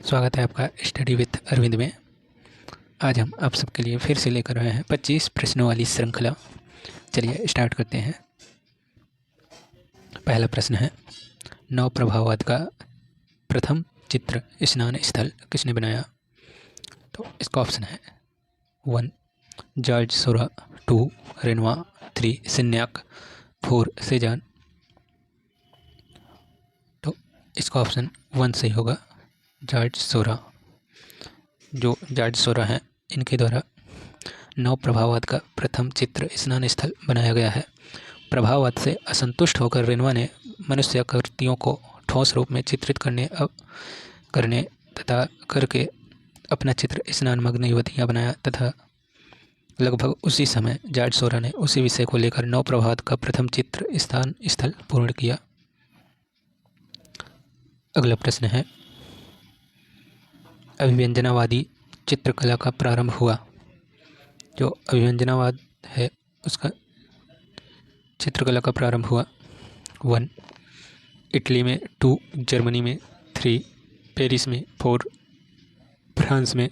स्वागत है आपका स्टडी विद अरविंद में। आज हम आप सबके लिए फिर से लेकर आए हैं 25 प्रश्नों वाली श्रृंखला। चलिए स्टार्ट करते हैं। पहला प्रश्न है, नव प्रभाववाद का प्रथम चित्र स्नान स्थल किसने बनाया? तो इसका ऑप्शन है 1 जॉर्ज सोरा, 2 रेनवा, 3 सिन्याक, 4 सेजान। तो इसका ऑप्शन 1 सही होगा, जॉर्ज सोरा। जो जॉर्ज सोरा हैं, इनके द्वारा नव प्रभाववाद का प्रथम चित्र स्नान स्थल बनाया गया है। प्रभाववाद से असंतुष्ट होकर रेनवा ने मनुष्याकृतियों को ठोस रूप में चित्रित करने तथा करके अपना चित्र स्नानमग्न युवतियाँ बनाया तथा लगभग उसी समय जॉर्ज सोरा ने उसी विषय को लेकर नव प्रभाववाद का प्रथम चित्र स्नान स्थल पूर्ण किया। अगला प्रश्न है, अभिव्यंजनावादी चित्रकला का प्रारंभ हुआ। जो अभिव्यंजनावाद है उसका चित्रकला का प्रारंभ हुआ 1 इटली में, 2 जर्मनी में, 3 पेरिस में, 4 फ्रांस में।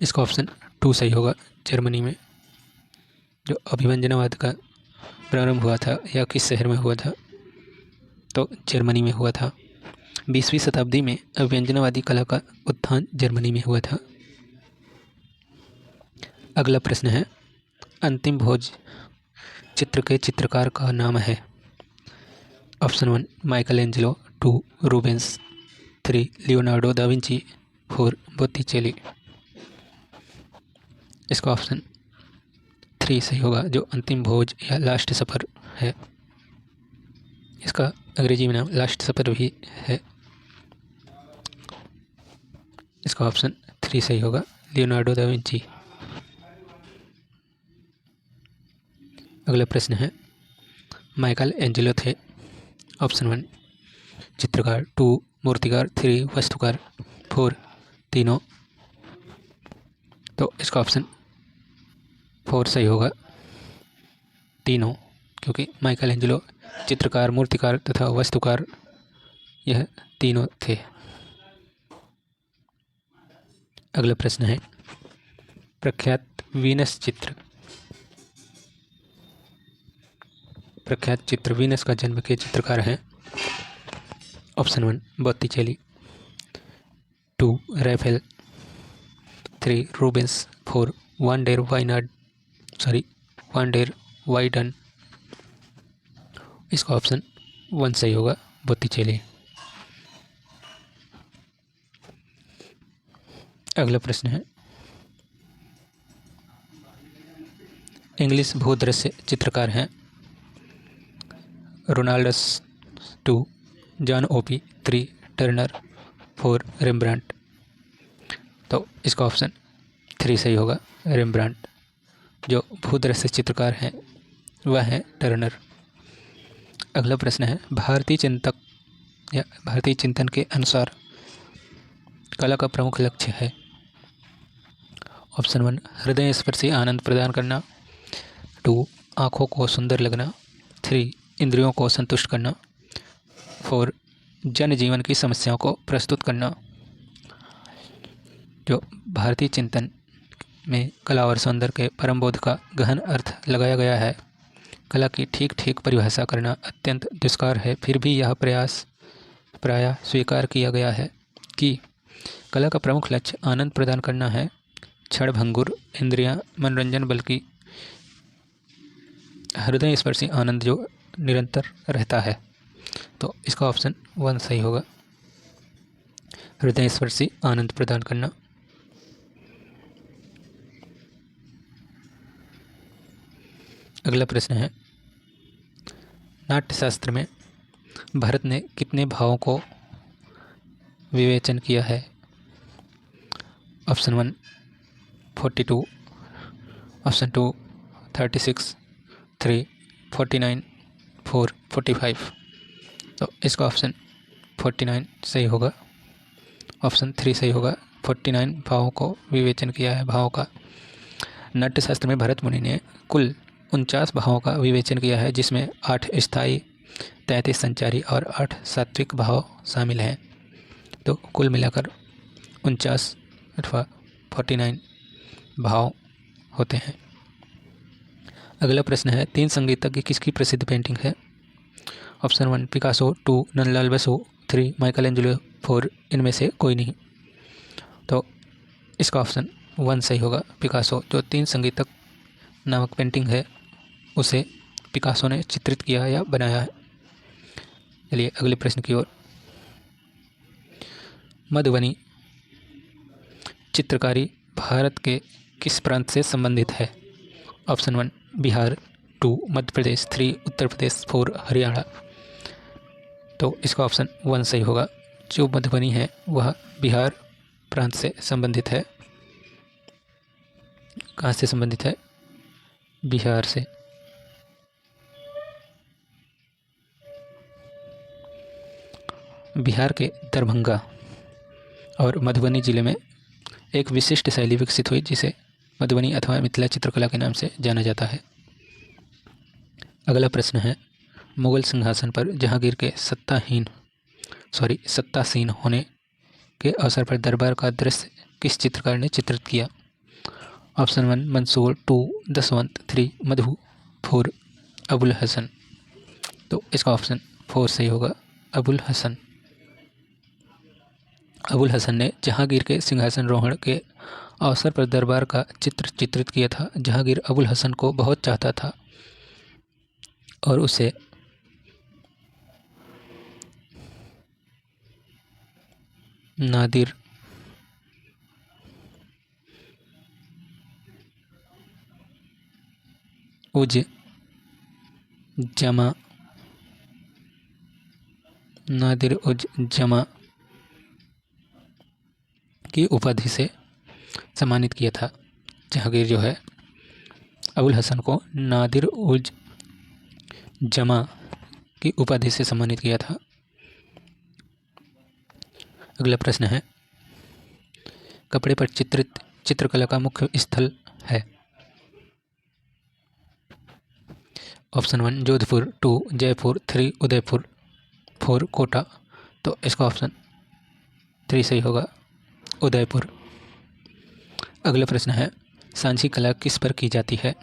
इसका ऑप्शन 2 सही होगा, जर्मनी में। जो अभिव्यंजनावाद का प्रारंभ हुआ था यह किस शहर में हुआ था? तो जर्मनी में हुआ था। 20वीं शताब्दी में अभिव्यंजनावादी कला का उत्थान जर्मनी में हुआ था। अगला प्रश्न है, अंतिम भोज चित्र के चित्रकार का नाम है। Option 1 Michael Angelo, 2 Rubens, 3 Leonardo da Vinci, 4 बोत्तिचेली। इसका ऑप्शन 3 सही होगा, जो अंतिम भोज या लास्ट सफर है। इसका अंग्रेजी में नाम लास्ट सफर भी है। इसका ऑप्शन 3 सही होगा, लियोनार्डो दा विंची। अगला प्रश्न है, माइकल एंजेलो थे। ऑप्शन 1 चित्रकार, 2 मूर्तिकार, 3 वास्तुकार, 4 तीनों। तो इसका ऑप्शन 4 सही होगा, तीनों, क्योंकि माइकल एंजेलो चित्रकार, मूर्तिकार तथा वास्तुकार यह तीनों थे। अगला प्रश्न है, प्रख्यात वीनस चित्र वीनस का जन्म के चित्रकार हैं। Option 1 बोत्तिचेली, 2 Raphael, 3 Rubens, 4 van der widen. इसका ऑप्शन 1 सही होगा, बोत्तिचेली। अगला प्रश्न है, इंग्लिश भूदृश्य चित्रकार हैं। रोनाल्डस, 2 जॉन ओपी, 3 टर्नर, 4 रेम्ब्रांट। तो इसका ऑप्शन 3 सही होगा, रेम्ब्रांट। जो भूदृश्य चित्रकार हैं वह है टर्नर। अगला प्रश्न है, भारतीय चिंतन के अनुसार कला का प्रमुख लक्ष्य है। ऑप्शन 1 हृदय स्पर्शी आनंद प्रदान करना, 2 आँखों को सुंदर लगना, 3 इंद्रियों को संतुष्ट करना, 4 जनजीवन की समस्याओं को प्रस्तुत करना। जो भारतीय चिंतन में कला और सौंदर्य के परम बोध का गहन अर्थ लगाया गया है। कला की ठीक ठीक परिभाषा करना अत्यंत दुष्कार है, फिर भी यह प्रयास प्रायः स्वीकार किया गया है कि कला का प्रमुख लक्ष्य आनंद प्रदान करना है, क्षणभंगुर इंद्रियां मनोरंजन, बल्कि हृदय स्पर्शी आनंद जो निरंतर रहता है। तो इसका ऑप्शन 1 सही होगा, हृदय स्पर्शी आनंद प्रदान करना। अगला प्रश्न है, नाट्यशास्त्र में भरत ने कितने भावों को विवेचन किया है? Option 1 42, option 2 36, 3 49, 4 45। तो इसका ऑप्शन 49 सही होगा, ऑप्शन 3 सही होगा, 49 भावों को विवेचन किया है, भावों का। नाट्यशास्त्र में भरत मुनि ने कुल 49 भावों का विवेचन किया है, जिसमें 8 स्थायी, 33 संचारी और 8 सात्विक भाव शामिल हैं। तो कुल मिलाकर 49 अथवा 49 भाव होते हैं। अगला प्रश्न है, 3 संगीतज्ञ किसकी प्रसिद्ध पेंटिंग है? Option 1 Picasso, 2 Nandlal Basu, 3 Michael Angelo, 4 इनमें से कोई नहीं। तो इसका ऑप्शन 1 सही होगा, पिकासो। जो 3 संगीतक नामक पेंटिंग है उसे पिकासो ने चित्रित किया या बनाया है। चलिए अगले प्रश्न की ओर। मधुबनी चित्रकारी भारत के किस प्रांत से संबंधित है? ऑप्शन 1 बिहार, 2 मध्य प्रदेश, 3 उत्तर प्रदेश, 4 हरियाणा। तो इसका ऑप्शन 1 सही होगा। जो मधुबनी है वह बिहार प्रांत से संबंधित है। कहाँ से संबंधित है? बिहार से। बिहार के दरभंगा और मधुबनी जिले में एक विशिष्ट शैली विकसित हुई जिसे मधुबनी अथवा मिथिला चित्रकला के नाम से जाना जाता है। अगला प्रश्न है, मुगल सिंहासन पर जहांगीर के सत्तासीन होने के अवसर पर दरबार का दृश्य किस चित्रकार ने चित्रित किया? ऑप्शन 1 मंसूर, 2 दसवंत, 3 मधु, 4 अबुल हसन। तो इसका ऑप्शन 4 सही होगा, अबुल हसन। अबुल हसन ने जहांगीर के सिंहासनारोहण के अवसर पर दरबार का चित्र चित्रित किया था। जहांगीर अबुल हसन को बहुत चाहता था और उसे नादिर उज जमा की उपाधि से सम्मानित किया था। जहांगीर जो है अबुल हसन को नादिर उज जमा की उपाधि से सम्मानित किया था। अगला प्रश्न है, कपड़े पर चित्रित चित्रकला का मुख्य स्थल है? ऑप्शन 1 जोधपुर, 2 जयपुर, 3 उदयपुर, 4 कोटा। तो इसका ऑप्शन 3 सही होगा, उदयपुर। अगला प्रश्न है, सांझी कला किस पर की जाती है?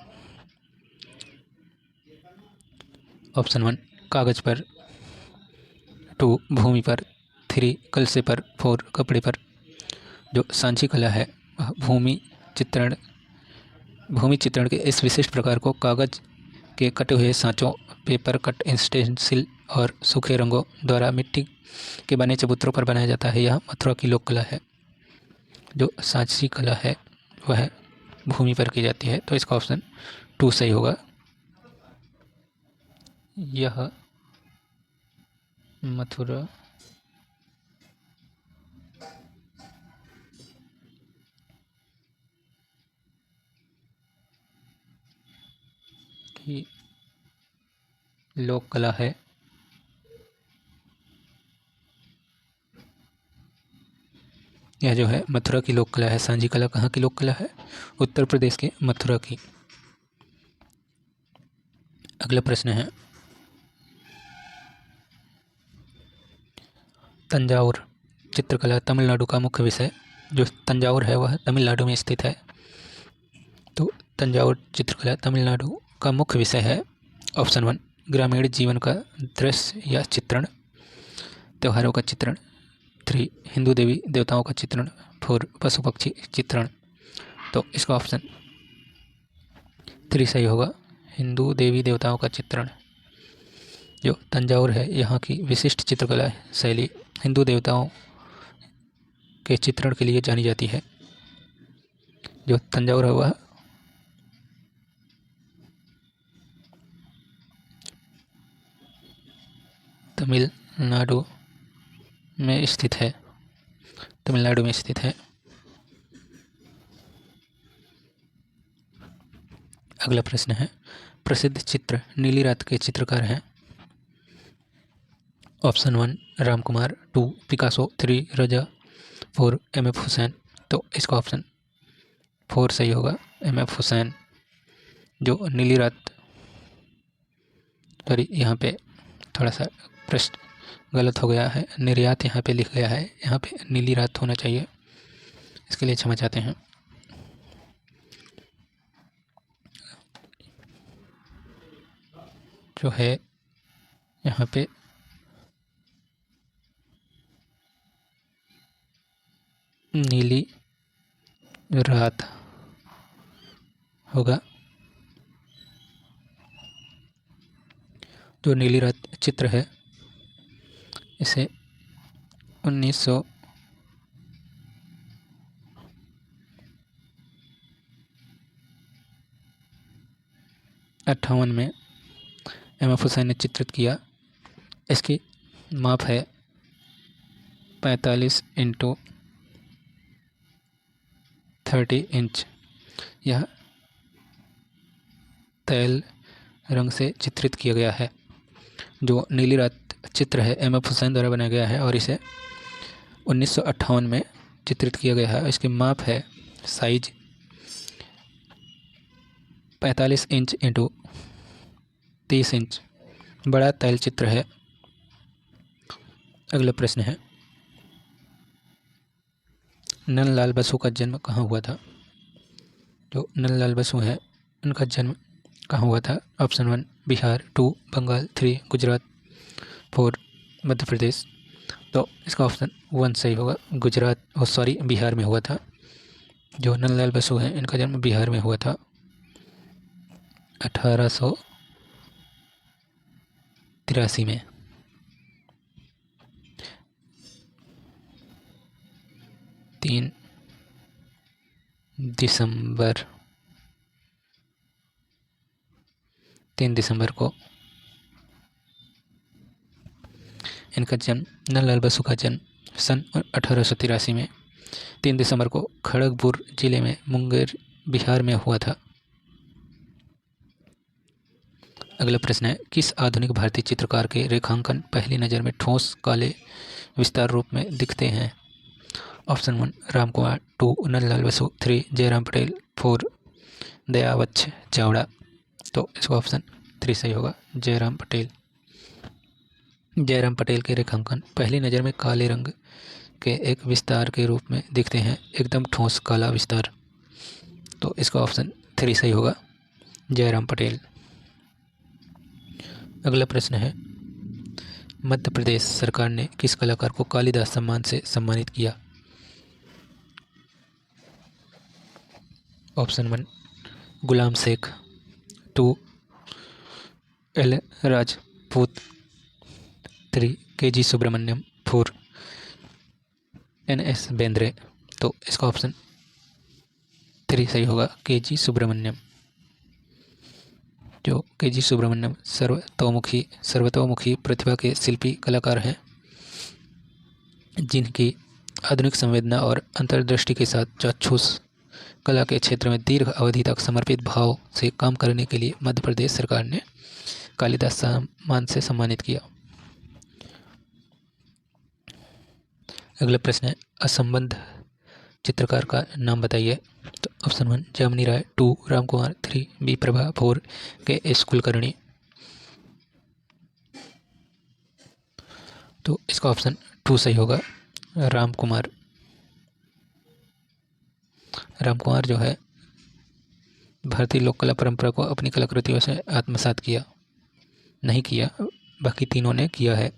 ऑप्शन 1 कागज पर, 2 भूमि पर, 3 कलसे पर, 4 कपड़े पर। जो सांझी कला है वह भूमि चित्रण के इस विशिष्ट प्रकार को कागज के कटे हुए सांचों, पेपर कट स्टेंसिल और सूखे रंगों द्वारा मिट्टी के बने चबूतरों पर बनाया जाता है। यह मथुरा की लोक कला है। जो सांची कला है वह भूमि पर की जाती है। तो इसका ऑप्शन 2 सही होगा, यह मथुरा की लोक कला है। यह जो है मथुरा की लोक कला है। सांझी कला कहाँ की लोक कला है? उत्तर प्रदेश के मथुरा की। अगला प्रश्न है, तंजावुर चित्रकला तमिलनाडु का मुख्य विषय। जो तंजावुर है वह तमिलनाडु में स्थित है। तो तंजावुर चित्रकला तमिलनाडु का मुख्य विषय है। ऑप्शन 1 ग्रामीण जीवन का दृश्य या चित्रण, त्योहारों का चित्रण, 3 हिंदू देवी देवताओं का चित्रण, 4 पशु पक्षी चित्रण। तो इसका ऑप्शन 3 सही होगा, हिंदू देवी देवताओं का चित्रण। जो तंजावुर है यहाँ की विशिष्ट चित्रकला शैली हिंदू देवताओं के चित्रण के लिए जानी जाती है। जो तंजावुर है वह तमिलनाडु में स्थित है। तमिलनाडु में स्थित है। अगला प्रश्न है, प्रसिद्ध चित्र नीली रात के चित्रकार हैं? ऑप्शन 1 रामकुमार, 2 पिकासो, 3 रजा, 4 एम.एफ. हुसैन। तो इसका ऑप्शन 4 सही होगा, एम.एफ. हुसैन। जो नीली रात, सॉरी यहाँ पे थोड़ा सा प्रश्न गलत हो गया है, निर्यात यहाँ पे लिख गया है, यहाँ पे नीली रात होना चाहिए। इसके लिए क्षमा चाहते हैं। जो है यहाँ पे नीली रात होगा। जो नीली रात चित्र है इसे 1958 में एम.एफ. हुसैन ने चित्रित किया। इसकी माप है 45x30 इंच। यह तैल रंग से चित्रित किया गया है। जो नीली रात चित्र है एम.एफ. हुसैन द्वारा बनाया गया है और इसे 1958 में चित्रित किया गया है। इसकी माप है साइज 45 इंच इंटू 30 इंच। बड़ा तैल चित्र है। अगला प्रश्न है, नंदलाल बसु का जन्म कहाँ हुआ था? जो नंदलाल बसु है उनका जन्म कहाँ हुआ था? ऑप्शन 1 बिहार, 2 बंगाल, 3 गुजरात, 4 मध्य प्रदेश। तो इसका ऑप्शन 1 सही होगा। बिहार में हुआ था। जो नंदलाल बसु हैं इनका जन्म बिहार में हुआ था 1883 में। 3 दिसंबर को इनका जन्म, नंदलाल बसु का जन्म सन 1883 में 3 दिसंबर को खड़गपुर जिले में मुंगेर बिहार में हुआ था। अगला प्रश्न है, किस आधुनिक भारतीय चित्रकार के रेखांकन पहली नज़र में ठोस काले विस्तार रूप में दिखते हैं? ऑप्शन 1 रामकुमार, 2 नंदलाल बसु, 3 जयराम पटेल, 4 दयावच्छ चावड़ा। तो इसका ऑप्शन 3 सही होगा, जयराम पटेल। जयराम पटेल के रेखांकन पहली नज़र में काले रंग के एक विस्तार के रूप में दिखते हैं, एकदम ठोस काला विस्तार। तो इसका ऑप्शन 3 सही होगा, जयराम पटेल। अगला प्रश्न है, मध्य प्रदेश सरकार ने किस कलाकार को कालिदास सम्मान से सम्मानित किया? Option 1 Gulam Sheikh, 2 L Rajput, 3 K G. Subramanyam, 4 N S. Bendre. तो इसका ऑप्शन 3 सही होगा, के.जी. सुब्रमण्यम। जो के.जी. सुब्रमण्यम सर्वतोमुखी प्रतिभा के शिल्पी कलाकार हैं, जिनकी आधुनिक संवेदना और अंतर्दृष्टि के साथ चाक्षुष कला के क्षेत्र में दीर्घ अवधि तक समर्पित भाव से काम करने के लिए मध्य प्रदेश सरकार ने कालिदास सम्मान से सम्मानित किया। अगला प्रश्न है, असंबद्ध चित्रकार का नाम बताइए। तो ऑप्शन 1 जामिनी राय, 2 रामकुमार, 3 बी प्रभा, 4 के.एस. कुलकर्णी। तो इसका ऑप्शन 2 सही होगा, रामकुमार। रामकुमार जो है भारतीय लोक कला परंपरा को अपनी कलाकृतियों से आत्मसात किया, नहीं किया, बाकी तीनों ने किया है।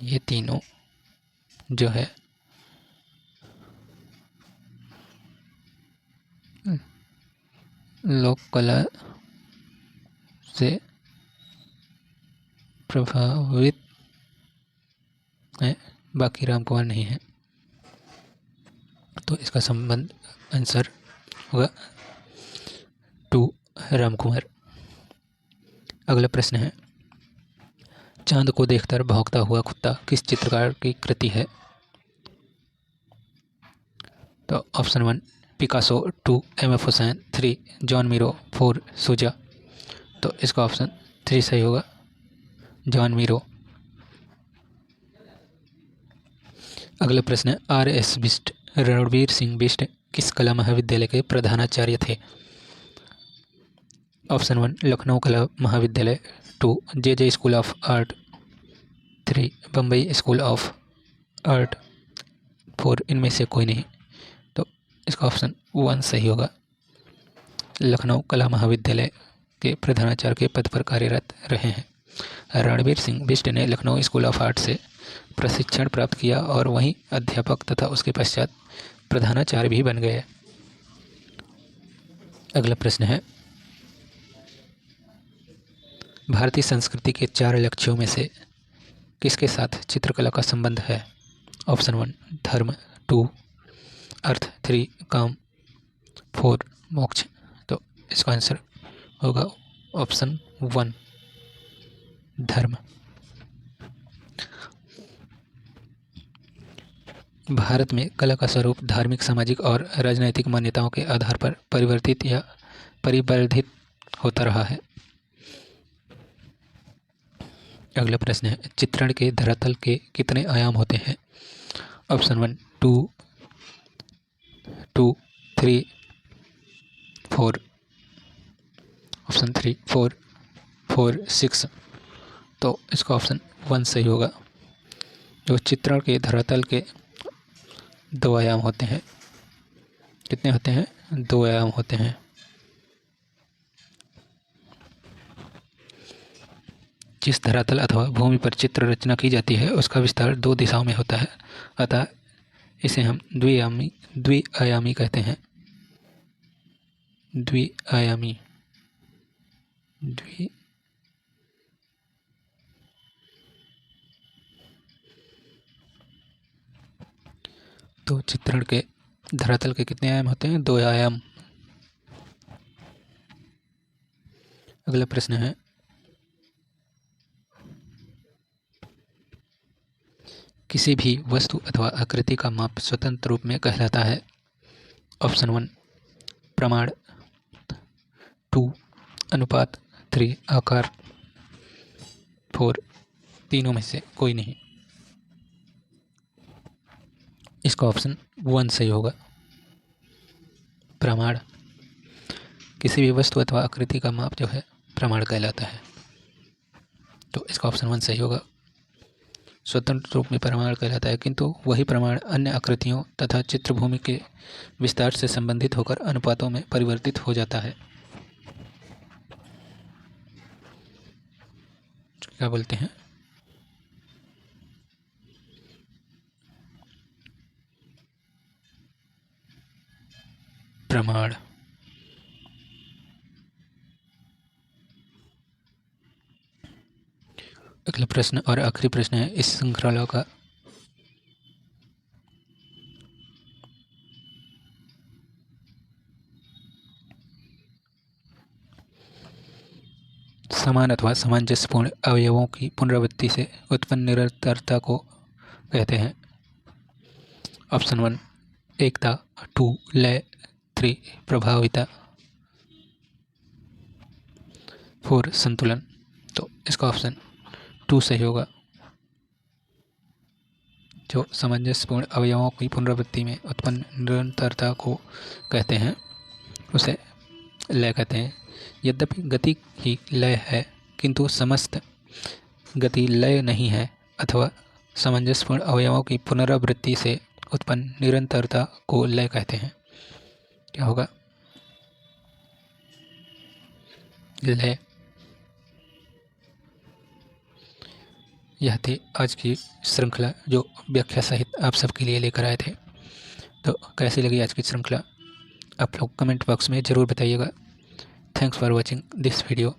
ये तीनों जो है लोक कला से प्रभावित है, बाकी रामकुमार नहीं है। तो इसका संबंध आंसर होगा 2 रामकुमार। अगला प्रश्न है, चांद को देखकर भौंकता हुआ कुत्ता किस चित्रकार की कृति है? तो option 1 Picasso, 2 MF. Hussain, 3 John Miro, 4 सूजा। तो इसका ऑप्शन 3 सही होगा, जॉन मीरो। अगला प्रश्न है, आर.एस. बिष्ट रणवीर सिंह बिष्ट किस कला महाविद्यालय के प्रधानाचार्य थे? ऑप्शन 1 लखनऊ कला महाविद्यालय, 2 J school of art, 3 Bombay school of art, 4 इनमें से कोई नहीं। तो इसका ऑप्शन 1 सही होगा। लखनऊ कला महाविद्यालय के प्रधानाचार्य के पद पर कार्यरत रहे हैं। रणवीर सिंह बिष्ट ने लखनऊ स्कूल ऑफ आर्ट से प्रशिक्षण प्राप्त किया और वहीं अध्यापक तथा उसके पश्चात प्रधानाचार्य भी बन गए। अगला प्रश्न है, भारतीय संस्कृति के 4 लक्ष्यों में से किसके साथ चित्रकला का संबंध है? ऑप्शन 1 धर्म, 2 अर्थ, 3 काम, 4 मोक्ष। तो इसका आंसर होगा ऑप्शन 1 धर्म। भारत में कला का स्वरूप धार्मिक, सामाजिक और राजनैतिक मान्यताओं के आधार पर परिवर्तित या परिवर्धित होता रहा है। अगला प्रश्न है, चित्रण के धरातल के कितने आयाम होते हैं? Option 1 2, 3, 4, option 3 4, 6। तो इसका ऑप्शन 1 सही होगा। जो चित्रण के धरातल के 2 आयाम होते हैं, कितने होते हैं? 2 आयाम होते हैं। जिस धरातल अथवा भूमि पर चित्र रचना की जाती है उसका विस्तार 2 दिशाओं में होता है, अतः इसे हम द्विआयामी कहते हैं। द्विआयामी तो चित्रण के धरातल के कितने आयाम होते हैं? 2 आयाम। अगला प्रश्न है, किसी भी वस्तु अथवा आकृति का माप स्वतंत्र रूप में कहलाता है। ऑप्शन 1 प्रमाण, 2 अनुपात, 3 आकार, 4 तीनों में से कोई नहीं। इसका ऑप्शन 1 सही होगा। प्रमाण, किसी भी वस्तु अथवा आकृति का माप जो है प्रमाण कहलाता है। तो इसका ऑप्शन 1 सही होगा। स्वतंत्र रूप में प्रमाण कहलाता है, किंतु वही प्रमाण अन्य आकृतियों तथा चित्रभूमि के विस्तार से संबंधित होकर अनुपातों में परिवर्तित हो जाता है। क्या बोलते हैं? प्रमाण। अगला प्रश्न और आखिरी प्रश्न है, इस श्रृंखला का समान अथवा सामंजस्यपूर्ण अवयवों की पुनरावृत्ति से उत्पन्न निरंतरता को कहते हैं। ऑप्शन 1 एकता, 2 लय, 3 प्रभाविता, 4 संतुलन। तो इसका ऑप्शन 2 सही होगा। जो सामंजस्यपूर्ण अवयवों की पुनरावृत्ति में उत्पन्न निरंतरता को कहते हैं उसे लय कहते हैं। यद्यपि गति ही लय है, किंतु समस्त गति लय नहीं है, अथवा सामंजस्यपूर्ण अवयवों की पुनरावृत्ति से उत्पन्न निरंतरता को लय कहते हैं। क्या होगा? लय। यह थी आज की श्रृंखला जो व्याख्या सहित आप सबके लिए लेकर आए थे। तो कैसी लगी आज की श्रृंखला आप लोग कमेंट बॉक्स में ज़रूर बताइएगा। Thanks for watching this video.